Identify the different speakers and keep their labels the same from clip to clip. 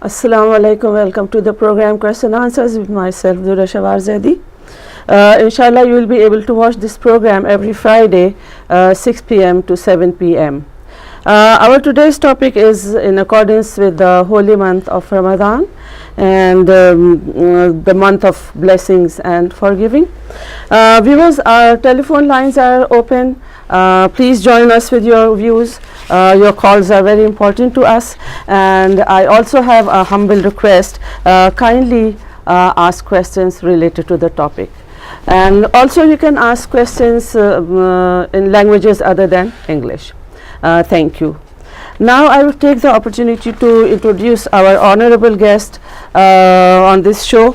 Speaker 1: Assalamu alaikum. Welcome to the program Question Answers with myself, Dura Shawar Zaidi. Inshallah, you will be able to watch this program every Friday, 6 p.m. to 7 p.m. Our today's topic is in accordance with the holy month of Ramadan and the month of blessings and forgiving. Viewers, our telephone lines are open. Please join us with your views. Your calls are very important to us, and I also have a humble request. Kindly ask questions related to the topic, and also you can ask questions in languages other than English. Thank you. Now I will take the opportunity to introduce our honorable guest on this show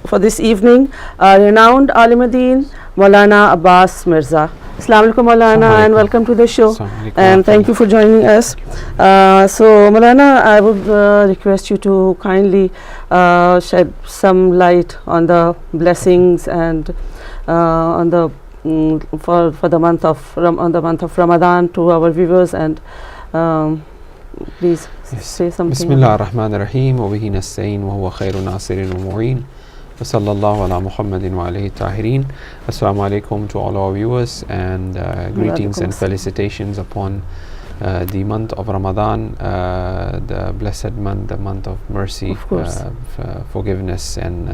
Speaker 1: for this evening, renowned Alimuddin MOLANA ABBAS Mirza. Assalamu alaikum MOLANA, and welcome to the show, and thank you for joining us. So MOLANA, I would request you to kindly shed some light on the blessings and on the for the month of Ramadan to our viewers, and please say something.
Speaker 2: Bismillah ar-Rahman ar-Rahim, wa bihi nasta'in, wa huwa khairu nasirin wa mu'in, wa sallallahu ala Muhammadin wa alayhi tahirin. Assalamu alaikum to all our viewers, and greetings and felicitations upon the month of Ramadan, the blessed month, the month of mercy, forgiveness and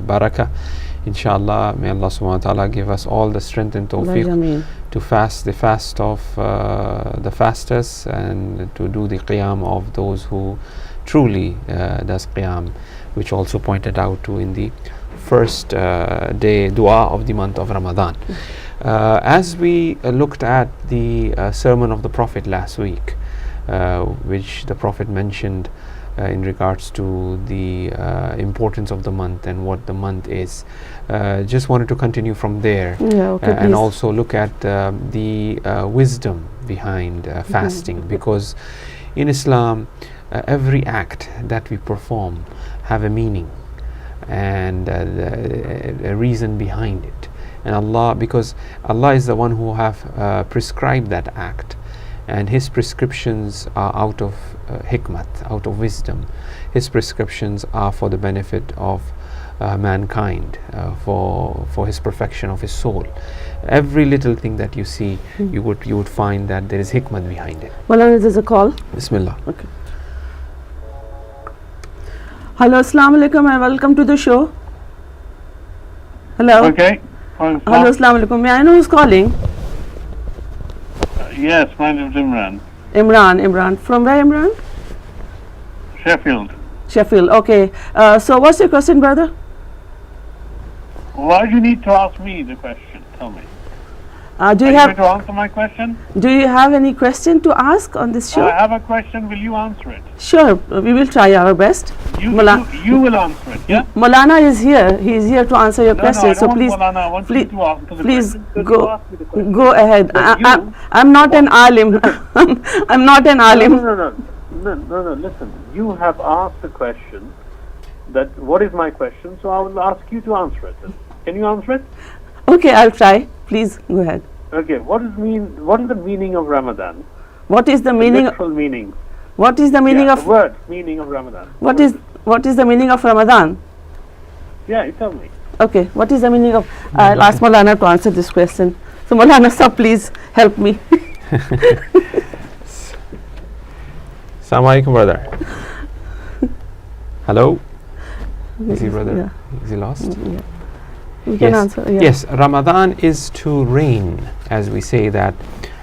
Speaker 2: barakah. Inshallah, may Allah subhanahu wa ta'ala give us all the strength and tawfiq to fast the fast of the fasters, and to do the qiyam of those who truly does qiyam, which also pointed out to in the first day dua of the month of Ramadan. As we looked at the sermon of the Prophet last week, which the Prophet mentioned in regards to the importance of the month and what the month is, just wanted to continue from there, and also look at the wisdom behind fasting, because in Islam every act that we perform have a meaning and a reason behind it. And Allah, because Allah is the one who have prescribed that act, and His prescriptions are out of hikmat, out of wisdom. His prescriptions are for the benefit of mankind, for His perfection of His soul. Every little thing that you see, you would find that there is hikmat behind it.
Speaker 1: Well, there's a call.
Speaker 2: Bismillah.
Speaker 1: Okay. Hello, assalamu alaikum, and welcome to the show. Hello.
Speaker 3: Okay.
Speaker 1: Hello, assalamu alaikum. May I know who's calling?
Speaker 3: Yes, my name is Imran.
Speaker 1: Imran. From where, Imran? Sheffield. Okay. So what's your question, brother?
Speaker 3: Why do you need to ask me the question? Tell me.
Speaker 1: Do you
Speaker 3: have to answer my question?
Speaker 1: Do you have any question to ask on this show?
Speaker 3: I have a question. Will you answer it?
Speaker 1: Sure. We will try our best.
Speaker 3: You will answer it, yeah?
Speaker 1: MOLANA is here. He is here to answer your question.
Speaker 3: No,
Speaker 1: so please,
Speaker 3: MOLANA, I want you to answer the
Speaker 1: please
Speaker 3: question.
Speaker 1: go ahead. I'm not an alim. I'm not an alim.
Speaker 3: No, listen. You have asked the question that what is my question, so I will ask you to answer it. Can you answer it?
Speaker 1: Okay, I'll try. Please go ahead.
Speaker 3: Okay, what is the meaning of Ramadan?
Speaker 1: What is the meaning?
Speaker 3: Literal meaning.
Speaker 1: What is the meaning of
Speaker 3: the word meaning of Ramadan?
Speaker 1: What is the meaning of Ramadan?
Speaker 3: Yeah, you tell me.
Speaker 1: Okay, what is the meaning of? I'll ask MOLANA to answer this question. So MOLANA, sir, please help me.
Speaker 2: Assalamu alaikum, brother. Hello. Is he, brother?
Speaker 1: Yeah.
Speaker 2: Is he lost?
Speaker 1: Yeah. You can answer. Yeah.
Speaker 2: Yes, Ramadan is to rein, as we say that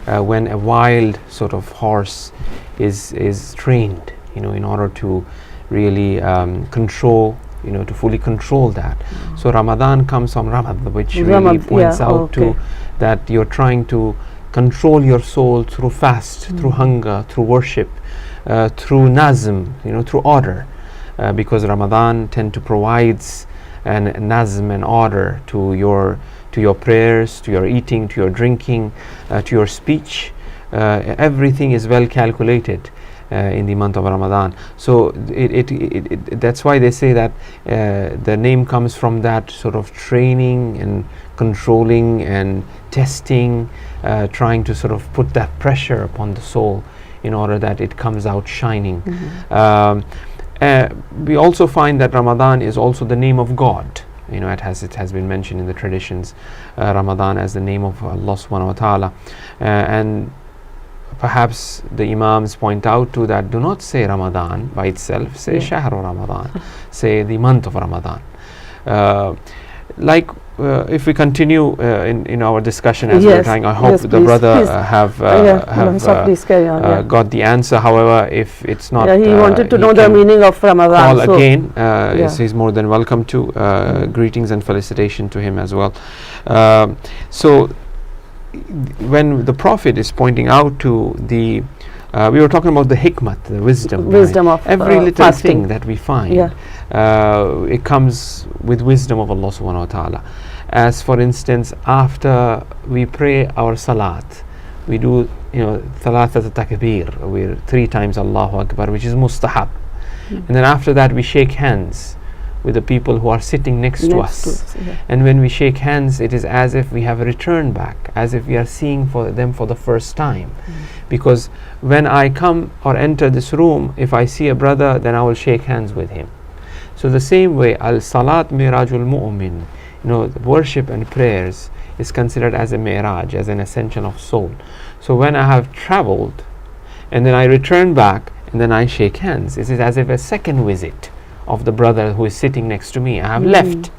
Speaker 2: when a wild sort of horse is trained, in order to really control, to fully control that. So Ramadan comes from Ramad, which really points out to that you're trying to control your soul through fast, through hunger, through worship, through nazm, through order, because Ramadan tend to provides and nazm and order to your prayers, to your eating, to your drinking, to your speech. Everything is well calculated in the month of Ramadan. So that's why they say that the name comes from that sort of training and controlling and testing, trying to sort of put that pressure upon the soul in order that it comes out shining. We also find that Ramadan is also the name of God. It has been mentioned in the traditions, Ramadan as the name of Allah subhanahu wa ta'ala. And perhaps the Imams point out to that, do not say Ramadan by itself, say Shahru Ramadan, say the month of Ramadan. If we continue in our discussion as we're trying, I hope the brother have got the answer. However, if it's not,
Speaker 1: he wanted to know the meaning of Ramadan.
Speaker 2: Call again. Yes, he's more than welcome to. Greetings and felicitation to him as well. So, when the Prophet is pointing out to the we were talking about the hikmat, the wisdom
Speaker 1: of
Speaker 2: every little
Speaker 1: fasting.
Speaker 2: thing that we find. It comes with wisdom of Allah subhanahu wa ta'ala. As for instance, after we pray our salat, we do thalathat takbir, we're 3 times Allahu Akbar, which is mustahab. And then after that we shake hands with the people who are sitting next to us. And when we shake hands, it is as if we have returned back, as if we are seeing them for the first time. Because when I come or enter this room, if I see a brother, then I will shake hands with him. So the same way, al-salat mirajul mu'min, the worship and prayers is considered as a miraj, as an ascension of soul. So when I have traveled and then I return back and then I shake hands, it is as if a second visit of the brother who is sitting next to me. I have left,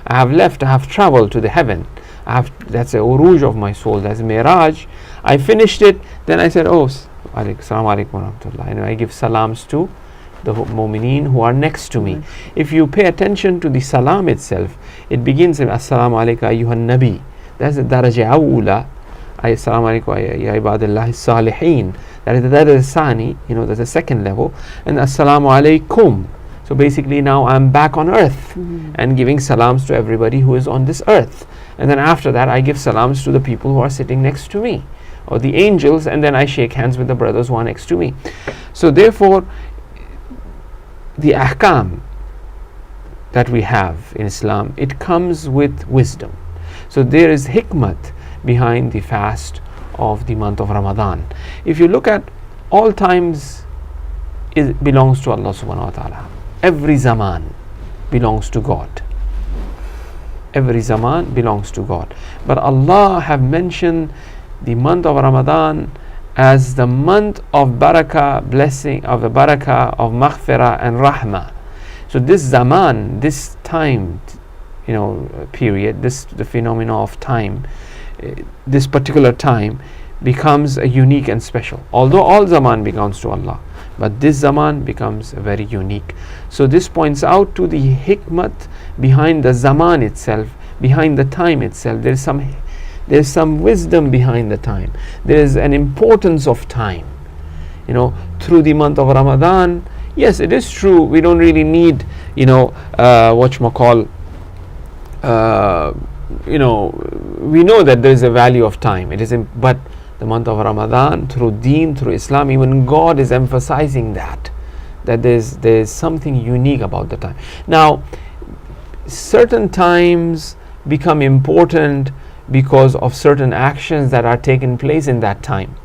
Speaker 2: I have traveled to the heaven. That's a uruj of my soul, that's a miraj. I finished it, then I said, assalamu alaikum wa rahmatullah. I give salams to the mu'mineen who are next to me. If you pay attention to the salam itself, it begins with assalamu alayka ayyuhan nabi. That's the daraja awla. Assalamu alaykum ya ibadillah salihin. That is the daraja sani, that's the second level. And assalamu alaykum. So basically now I'm back on earth and giving salams to everybody who is on this earth. And then after that I give salams to the people who are sitting next to me, or the angels, and then I shake hands with the brothers who are next to me. So therefore, the ahkam that we have in Islam, it comes with wisdom. So there is hikmat behind the fast of the month of Ramadan. If you look at all times, it belongs to Allah subhanahu wa ta'ala. Every zaman belongs to God. Every zaman belongs to God. But Allah have mentioned the month of Ramadan as the month of barakah, blessing, of the barakah, of maghfirah and rahmah. So this zaman, this time, period, the phenomena of time, this particular time becomes a unique and special. Although all zaman belongs to Allah, but this zaman becomes very unique. So this points out to the hikmat behind the zaman itself, behind the time itself. There's some wisdom behind the time. There is an importance of time. Through the month of Ramadan, yes, it is true, we don't really need, we know that there is a value of time. But the month of Ramadan, through Deen, through Islam, even God is emphasizing that there's something unique about the time. Now, certain times become important because of certain actions that are taking place in that time.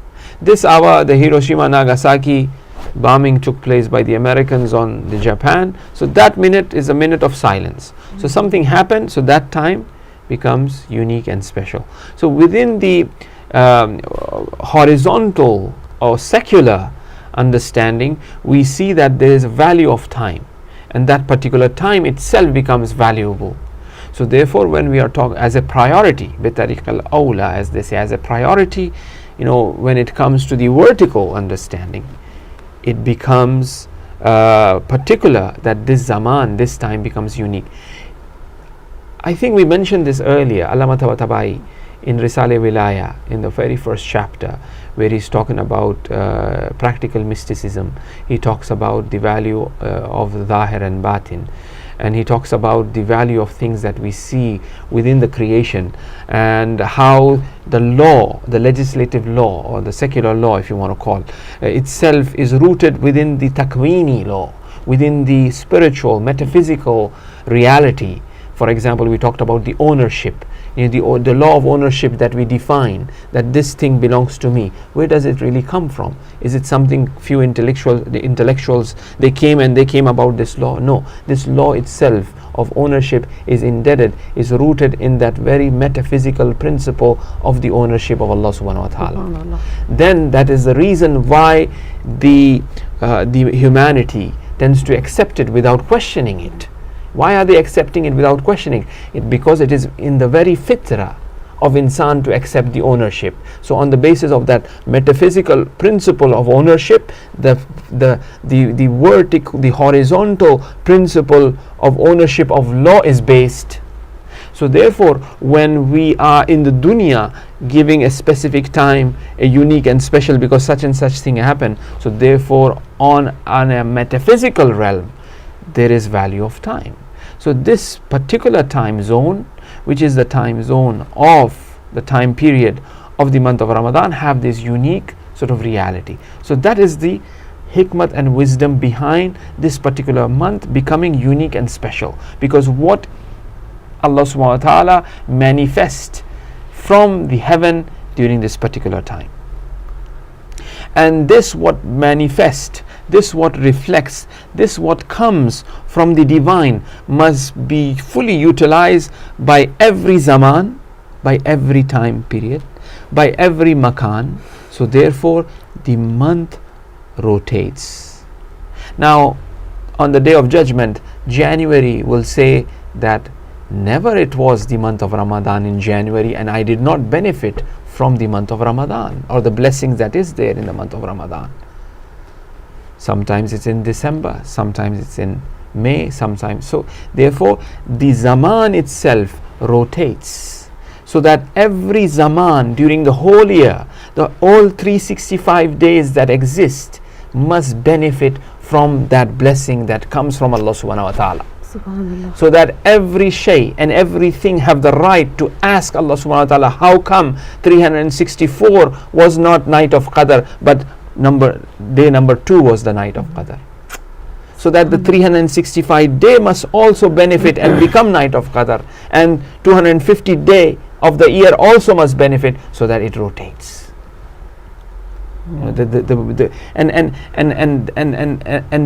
Speaker 2: This hour, the Hiroshima Nagasaki bombing took place by the Americans on the Japan. So that minute is a minute of silence. So something happened, so that time becomes unique and special. So within the horizontal or secular understanding, we see that there is a value of time, and that particular time itself becomes valuable. So therefore, when we are talking as a priority, bitariq al-awla, as they say, as a priority, when it comes to the vertical understanding, it becomes particular that this zaman, this time becomes unique. I think we mentioned this earlier, Allama Tabatabai in Risale Wilaya, in the very first chapter, where he's talking about practical mysticism. He talks about the value of Zahir and Batin, and he talks about the value of things that we see within the creation, and how the law, the legislative law, or the secular law, if you want to call itself, is rooted within the takwini law, within the spiritual, metaphysical reality. For example, we talked about the ownership. the law of ownership that we define, that this thing belongs to me, where does it really come from? Is it something few intellectuals they came about this law? No, this law itself of ownership is rooted in that very metaphysical principle of the ownership of Allah subhanahu wa ta'ala. Then that is the reason why the humanity tends to accept it without questioning it. Why are they accepting it without questioning it? Because it is in the very fitrah of insan to accept the ownership. So on the basis of that metaphysical principle of ownership, the horizontal principle of ownership of law is based. So therefore, when we are in the dunya giving a specific time, a unique and special because such and such thing happened, so therefore on a metaphysical realm, there is value of time. So this particular time zone, which is the time zone of the time period of the month of Ramadan, have this unique sort of reality. So that is the hikmat and wisdom behind this particular month becoming unique and special, because what Allah subhanahu wa ta'ala manifests from the heaven during this particular time. And this what manifests, this what reflects, this what comes from the divine must be fully utilized by every zaman, by every time period, by every makan. So therefore the month rotates. Now on the day of judgment, January will say that never it was the month of Ramadan in January and I did not benefit from the month of Ramadan or the blessings that is there in the month of Ramadan. Sometimes it's in December, sometimes it's in May, sometimes. So therefore the zaman itself rotates, so that every zaman during the whole year, the all 365 days that exist must benefit from that blessing that comes from Allah subhanahu wa ta'ala.
Speaker 1: Subhanallah.
Speaker 2: So that every shay and everything have the right to ask Allah subhanahu wa ta'ala, how come 364 was not night of Qadr, but day number 2 was the night of Qadr? So that the 365 day must also benefit and become night of Qadr, and 250 day of the year also must benefit, so that it rotates. And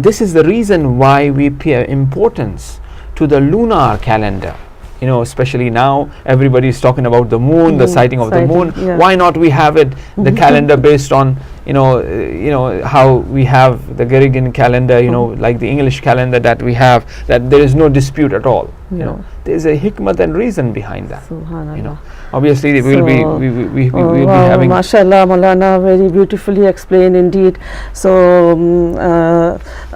Speaker 2: this is the reason why we pay importance to the lunar calendar. Especially now everybody is talking about the moon, the sighting of the moon.
Speaker 1: Yeah.
Speaker 2: Why not we have it, the calendar based on how we have the Gregorian calendar, like the English calendar that we have, that there is no dispute at all. There is a hikmat and reason behind that.
Speaker 1: Subhanallah.
Speaker 2: Obviously we'll be having.
Speaker 1: Mashallah, Maulana, very beautifully explained indeed. So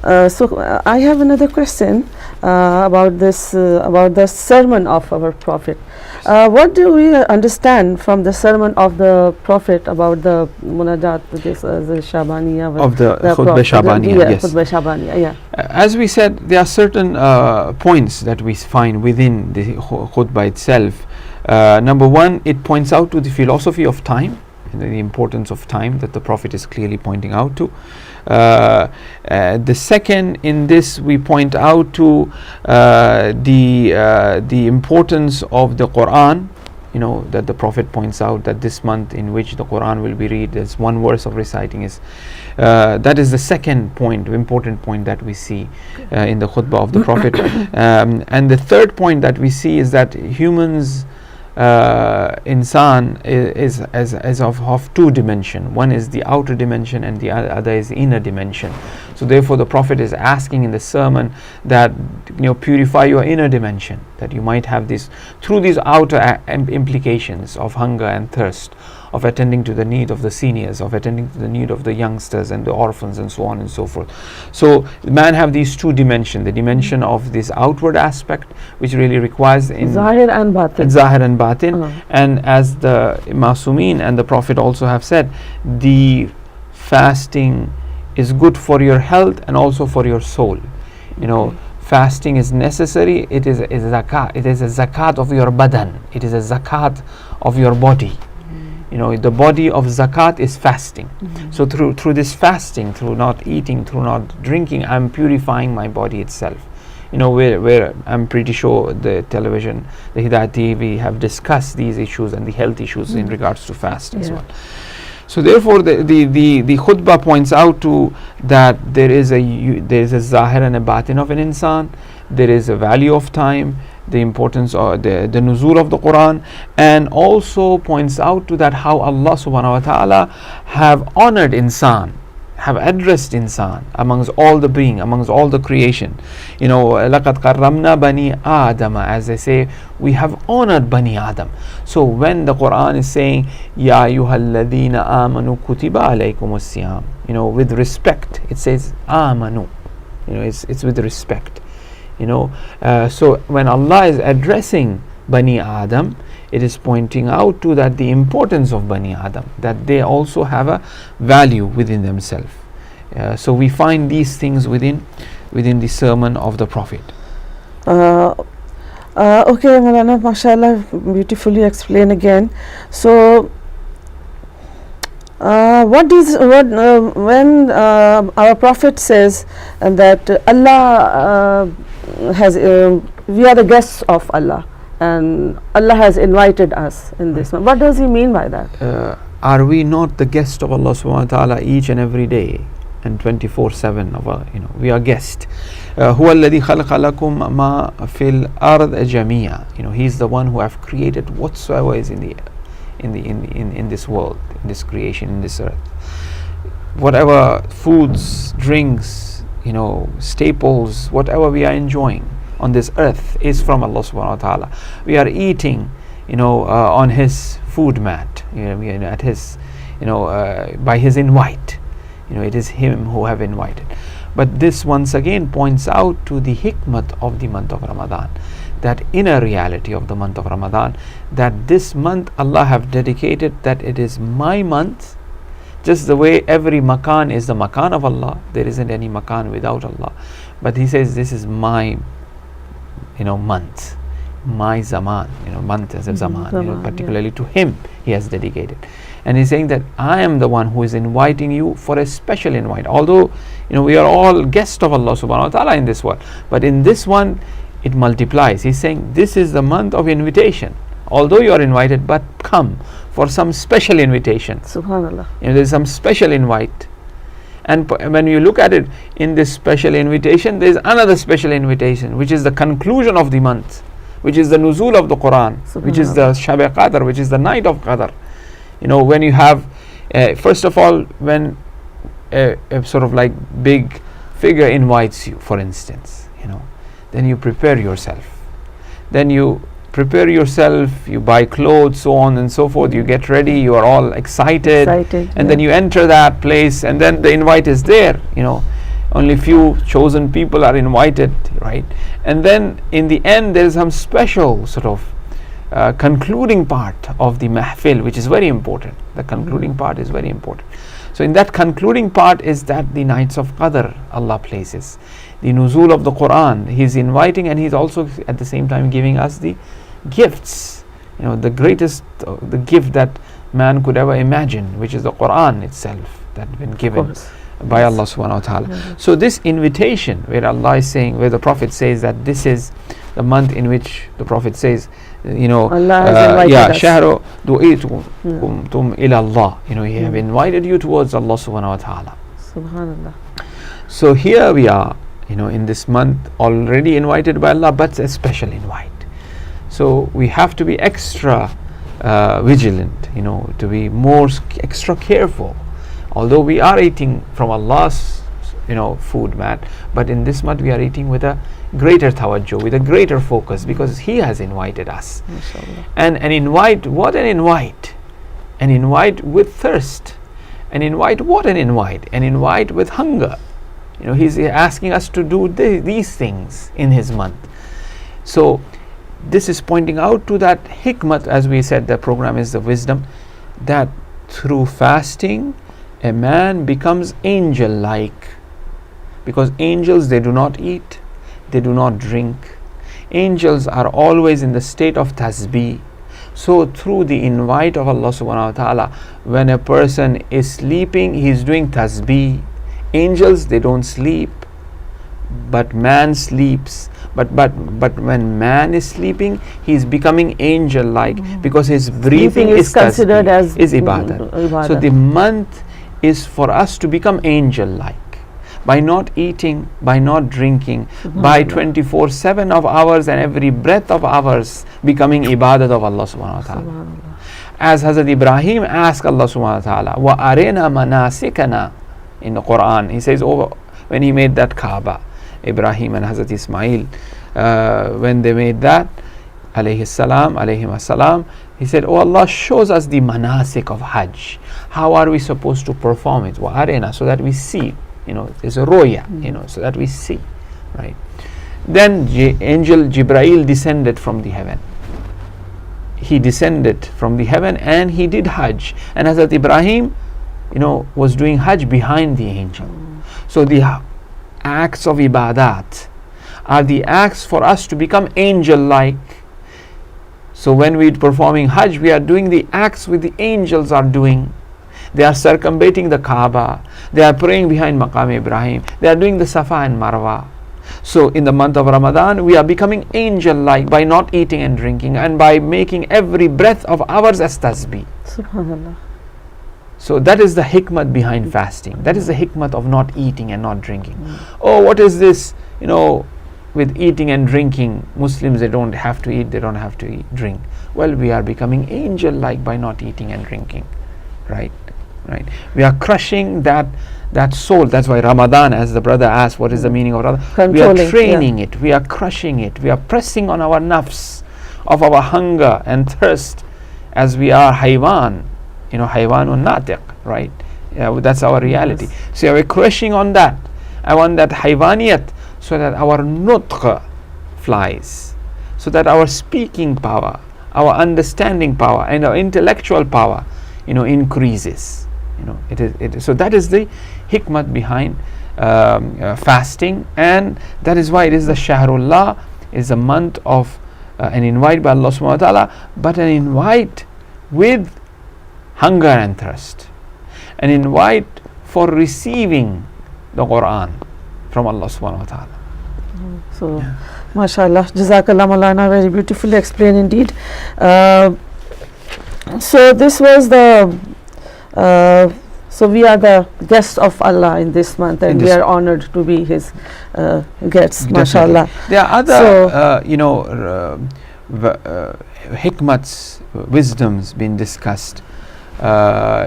Speaker 1: I have another question about this, about the sermon of our Prophet. What do we understand from the sermon of the Prophet about the munajat, the Shabaniya,
Speaker 2: of the Khutbah Shabaniya? Yes.
Speaker 1: Khutbah Shabaniya, yeah.
Speaker 2: As we said, there are certain points that we find within the khutbah itself. Number one, it points out to the philosophy of time, and the importance of time that the Prophet is clearly pointing out to. The second, in this we point out to the importance of the Quran, that the Prophet points out that this month in which the Quran will be read, there's one verse of reciting is that is the second point, important point that we see in the khutbah of the Prophet. And the third point that we see is that humans, insan is of two dimension. One is the outer dimension and the other is the inner dimension. So therefore the Prophet is asking in the sermon that purify your inner dimension, that you might have this through these outer implications of hunger and thirst, of attending to the need of the seniors, of attending to the need of the youngsters and the orphans and so on and so forth. So man have these two dimensions, the dimension of this outward aspect which really requires in
Speaker 1: Zahir and Batin.
Speaker 2: And as the Masumeen and the Prophet also have said, the fasting is good for your health and also for your soul. Fasting is necessary. It is a zakat. It is a zakat of your badan. It is a zakat of your body. The body of zakat is fasting. So through this fasting, through not eating, through not drinking, I'm purifying my body itself. where I'm pretty sure the television, the Hidayat TV have discussed these issues and the health issues in regards to fast as well. So therefore the khutbah points out to that there is a zahir and a batin of an insan, there is a value of time, the importance of the nuzul of the Quran, and also points out to that how Allah subhanahu wa ta'ala have honored insan, have addressed insan amongst all the being, amongst all the creation. لَقَدْ قَرَّمْنَا بَنِي آدَمَ, as they say, we have honored Bani Adam. So when the Quran is saying Ya ayyuhalladhina amanu kutiba alaykumus siyam, with respect, it says amanu, it's with respect. So when Allah is addressing Bani Adam, it is pointing out to that the importance of Bani Adam, that they also have a value within themselves. So we find these things within the sermon of the Prophet.
Speaker 1: Okay, Maulana, mashallah, beautifully explained again. So when our Prophet says that Allah we are the guests of Allah, and Allah has invited us in this. What does he mean by that?
Speaker 2: Are we not the guest of Allah subhanahu wa ta'ala each and every day and 24/7 of our, we are guest. هو الذي خلق لكم ما في الأرض جميعا. He is the one who have created whatsoever is in this world, in this creation, in this earth. Whatever foods, drinks, staples, whatever we are enjoying on this earth is from Allah subhanahu wa ta'ala. We are eating, on His food mat, we are at His, by His invite. It is Him who have invited. But this once again points out to the hikmat of the month of Ramadan, that inner reality of the month of Ramadan, that this month Allah have dedicated, that it is my month. Just the way every makan is the makan of Allah, there isn't any makan without Allah. But He says this is my, month, my zaman, month as a zaman, particularly to Him He has dedicated. And He's saying that I am the one who is inviting you for a special invite. Although, we are all guests of Allah subhanahu wa ta'ala in this world, but in this one it multiplies. He's saying this is the month of invitation. Although you are invited, but come for some special invitation.
Speaker 1: Subhanallah.
Speaker 2: There is some special invite. And when you look at it, in this special invitation, there is another special invitation, which is the conclusion of the month, which is the nuzul of the Quran, which is the Shab Qadr, which is the night of Qadr. When you have, first of all, when a sort of like big figure invites you, for instance, then you prepare yourself. Then you prepare yourself, you buy clothes, so on and so forth, you get ready, you are all excited, and then you enter that place, and then the invite is there, only few chosen people are invited, right? And then in the end there is some special sort of concluding part of the mahfil, which is very important. The concluding part is very important. So in that concluding part is that the nights of Qadr Allah places, the nuzul of the Quran. He's inviting, and He's also at the same time giving us the gifts, the greatest the gift that man could ever imagine, which is the Quran itself, that been given by Allah subhanahu wa ta'ala. So this invitation, where Allah is saying, where the Prophet says that this is the month in which the Prophet says,
Speaker 1: Allah has invited us.
Speaker 2: shahru du'itum ila Allah, He have invited you towards Allah subhanahu wa ta'ala.
Speaker 1: Subhanallah.
Speaker 2: So here we are, in this month already invited by Allah, but a special invite. So we have to be extra vigilant, to be more extra careful. Although we are eating from Allah's, food mat, but in this month we are eating with a greater tawajjuh, with a greater focus, because He has invited us. And an invite, what an invite! An invite with thirst. An invite, what an invite! An invite with hunger. He's asking us to do these things in His month. So this is pointing out to that hikmat, as we said, the program is the wisdom, that through fasting a man becomes angel-like, because angels, they do not eat, they do not drink. Angels are always in the state of tasbih. So through the invite of Allah subhanahu wa ta'ala, when a person is sleeping, he is doing tasbih. Angels, they don't sleep, but man sleeps. But when man is sleeping, he is becoming angel-like, because his breathing
Speaker 1: Sleeping is considered as
Speaker 2: ibadat. So the month is for us to become angel-like, by not eating, by not drinking, by 24/7 of ours and every breath of ours becoming ibadat of Allah subhanahu wa ta'ala. As Hazrat Ibrahim asked Allah subhanahu wa ta'ala, wa arina manasikana, in the Quran. He says, when he made that Kaaba, Ibrahim and Hazrat Ismail, when they made that, alayhi salam, he said, oh Allah, shows us the manasik of Hajj. How are we supposed to perform it? Wa arina, so that we see. There's a roya, so that we see, right? Then angel Jibrail descended from the heaven. He descended from the heaven and he did Hajj. And Hazrat Ibrahim, was doing Hajj behind the angel. So the acts of ibadat are the acts for us to become angel-like. So when we're performing Hajj, we are doing the acts which the angels are doing. They are circumventing the Kaaba. They are praying behind Maqam Ibrahim. They are doing the Safa and Marwa. So in the month of Ramadan, we are becoming angel-like by not eating and drinking, and by making every breath of ours as tasbih.
Speaker 1: Subhanallah.
Speaker 2: So that is the hikmat behind fasting. That is the hikmat of not eating and not drinking. Oh, what is this? With eating and drinking, Muslims, they don't have to eat, they don't have to drink. Well, we are becoming angel-like by not eating and drinking. Right? We are crushing that soul. That's why Ramadan, as the brother asked, what is the meaning of Ramadan? We are training it. We are crushing it. We are pressing on our nafs of our hunger and thirst, as we are haywan, haywanun natiq, right? That's our reality.
Speaker 1: Yes.
Speaker 2: So we are crushing on that. I want that haywaniyat, so that our nutq flies, so that our speaking power, our understanding power, and our intellectual power, increases. So that is the hikmat behind fasting, and that is why it is the Shahrullah, is a month of an invite by Allah subhanahu wa ta'ala, but an invite with hunger and thirst, an invite for receiving the Quran from Allah subhanahu wa ta'ala.
Speaker 1: So, mashallah, Jazakallah Maulana, very beautifully explained indeed. So this was so we are the guests of Allah in this month, and we are honored to be His guests.
Speaker 2: Definitely.
Speaker 1: Mashallah.
Speaker 2: There are other, hikmats, wisdoms being discussed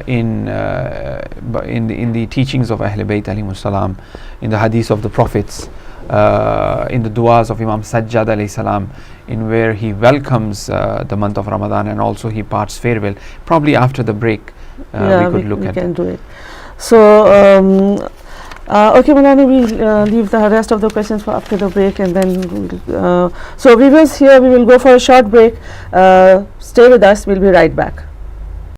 Speaker 2: in the teachings of Ahlul Bayt alayhimus salam, in the hadith of the prophets, in the du'as of Imam Sajjad alayhi salam, in where he welcomes the month of Ramadan, and also he parts farewell. Probably after the break, we could look at
Speaker 1: can do it. So okay, Maulana, we'll leave the rest of the questions for after the break, and then so viewers, here we will go for a short break. Stay with us, we'll be right back.